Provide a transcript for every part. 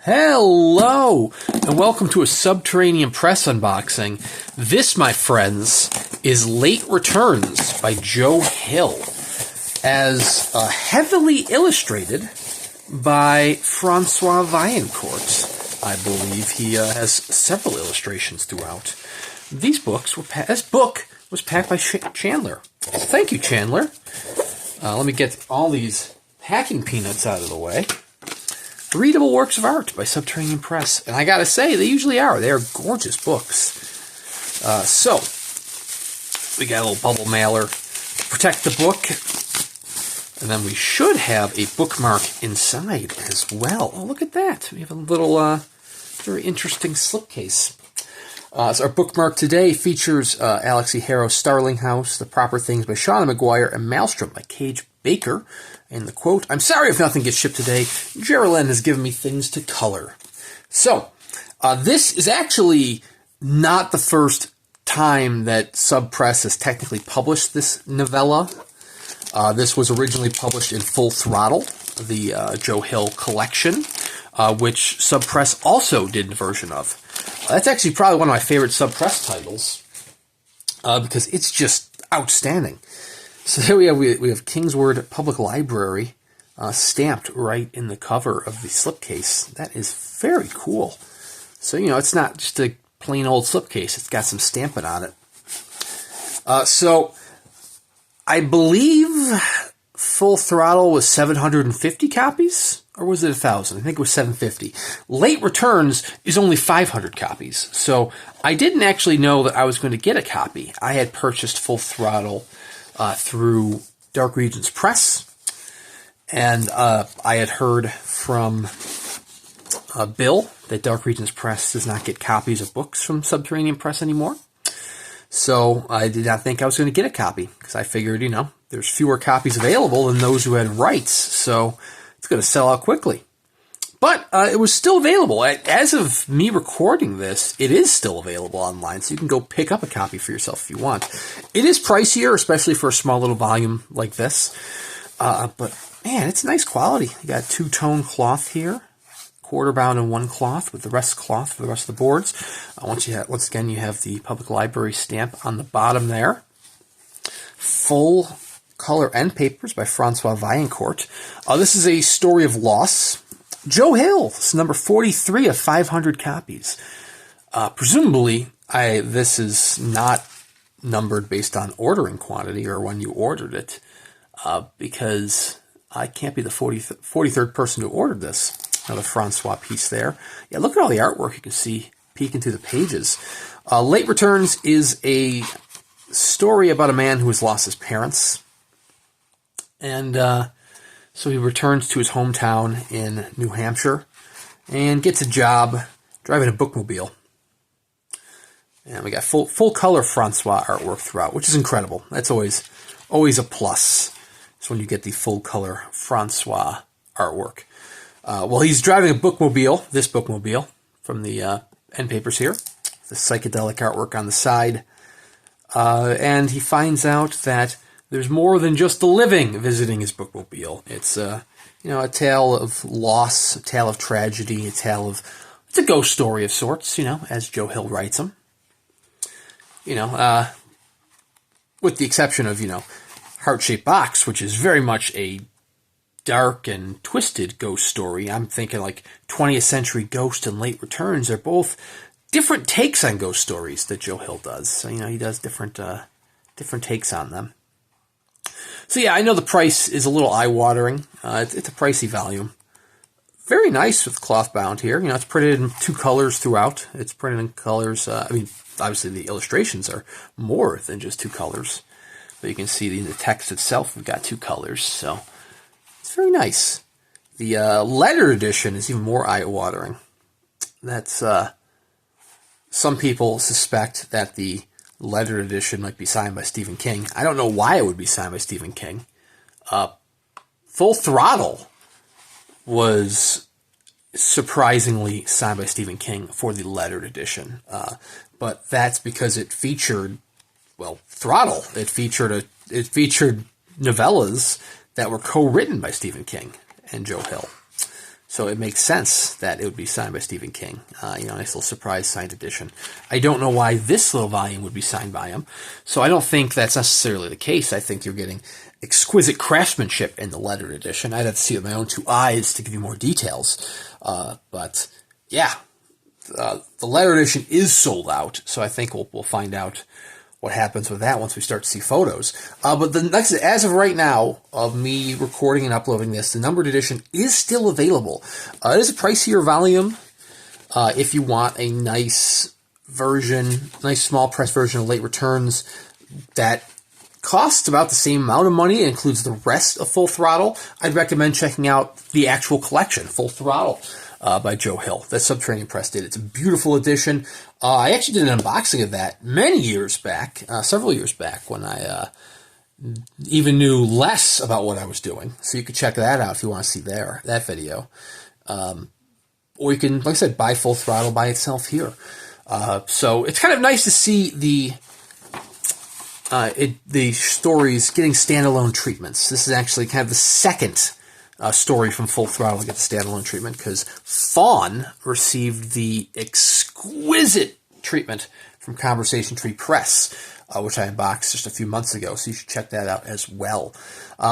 Hello, and welcome to a Subterranean Press unboxing. This, my friends, is Late Returns by Joe Hill, as heavily illustrated by Francois Vallaincourt. I believe he has several illustrations throughout. This book was packed by Chandler. Thank you, Chandler. Let me get all these packing peanuts out of the way. Readable works of art by Subterranean Press. And I gotta say, they usually are. They are gorgeous books. So, we got a little bubble mailer to protect the book. And then we should have a bookmark inside as well. Oh, look at that. We have a little, very interesting slipcase. So our bookmark today features Alex E. Harrow's Starling House, The Proper Things by Shauna McGuire, and Maelstrom by Cage Baker. And the quote, "I'm sorry if nothing gets shipped today. Geraldine has given me things to color." So, this is actually not the first time that Sub Press has technically published this novella. This was originally published in Full Throttle, the Joe Hill collection, which Sub Press also did a version of. That's actually probably one of my favorite Sub Press titles, because it's just outstanding. So there we have Kingsword Public Library stamped right in the cover of the slipcase. That is very cool. So, you know, it's not just a plain old slipcase. It's got some stamping on it. So I believe Full Throttle was 750 copies, or was it 1,000? I think it was 750. Late Returns is only 500 copies. So I didn't actually know that I was going to get a copy. I had purchased Full Throttle through Dark Regions Press, and I had heard from Bill that Dark Regions Press does not get copies of books from Subterranean Press anymore. So I did not think I was going to get a copy, because I figured, you know, there's fewer copies available than those who had rights, so it's going to sell out quickly. But it was still available. As of me recording this, it is still available online, so you can go pick up a copy for yourself if you want. It is pricier, especially for a small little volume like this. But, man, it's nice quality. You got two-tone cloth here, quarter bound in one cloth, with the rest cloth for the rest of the boards. Once again, you have the Public Library stamp on the bottom there. Full color end papers by Francois Vallaincourt. This is a story of loss. Joe Hill, it's number 43 of 500 copies. Presumably, this is not numbered based on ordering quantity or when you ordered it, because I can't be the 43rd person who ordered this. Another Francois piece there. Yeah, look at all the artwork you can see peeking through the pages. Late Returns is a story about a man who has lost his parents. And so he returns to his hometown in New Hampshire and gets a job driving a bookmobile. And we got full color Francois artwork throughout, which is incredible. That's always a plus. It's when you get the full color Francois artwork. Well, he's driving a bookmobile, this bookmobile, from the end papers here. The psychedelic artwork on the side. And he finds out that there's more than just the living visiting his bookmobile. It's a tale of loss, a tale of tragedy, it's a ghost story of sorts, as Joe Hill writes them. With the exception of, Heart-Shaped Box, which is very much a dark and twisted ghost story. I'm thinking like 20th Century Ghost and Late Returns are both different takes on ghost stories that Joe Hill does. So, he does different takes on them. So yeah, I know the price is a little eye-watering. It's a pricey volume. Very nice with cloth bound here. It's printed in two colors throughout. It's printed in colors. Obviously the illustrations are more than just two colors. But you can see in the text itself, we've got two colors. So it's very nice. The letter edition is even more eye-watering. That's some people suspect that the lettered edition might be signed by Stephen King. I don't know why it would be signed by Stephen King. Full Throttle was surprisingly signed by Stephen King for the lettered edition. But that's because it featured, Throttle. It featured novellas that were co-written by Stephen King and Joe Hill. So it makes sense that it would be signed by Stephen King. Nice little surprise signed edition. I don't know why this little volume would be signed by him. So I don't think that's necessarily the case. I think you're getting exquisite craftsmanship in the lettered edition. I'd have to see it with my own two eyes to give you more details. But yeah, the lettered edition is sold out. So I think we'll find out what happens with that once we start to see photos. But the next, as of right now, of me recording and uploading this, the numbered edition is still available. It is a pricier volume if you want a nice version, nice small press version of Late Returns that costs about the same amount of money. It includes the rest of Full Throttle. I'd recommend checking out the actual collection, Full Throttle, by Joe Hill, that Subterranean Press did. It's a beautiful edition. I actually did an unboxing of that many years back, several years back, when I even knew less about what I was doing. So you can check that out if you want to see that video. Or you can, like I said, buy Full Throttle by itself here. So it's kind of nice to see the stories getting standalone treatments. This is actually kind of the second story from Full Throttle to get the standalone treatment, because Fawn received the exquisite treatment from Conversation Tree Press, which I unboxed just a few months ago, so you should check that out as well.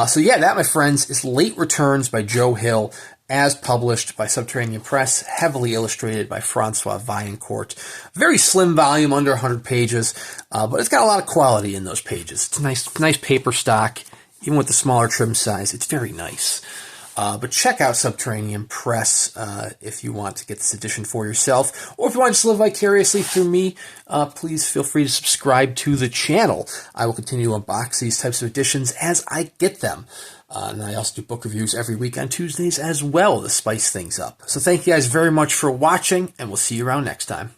So yeah, that, my friends, is Late Returns by Joe Hill, as published by Subterranean Press, heavily illustrated by Francois Vallaincourt. Very slim volume, under 100 pages, but it's got a lot of quality in those pages. It's nice paper stock, even with the smaller trim size. It's very nice. But check out Subterranean Press if you want to get this edition for yourself, or if you want to just live vicariously through me, please feel free to subscribe to the channel. I will continue to unbox these types of editions as I get them. And I also do book reviews every week on Tuesdays as well to spice things up. So thank you guys very much for watching, and we'll see you around next time.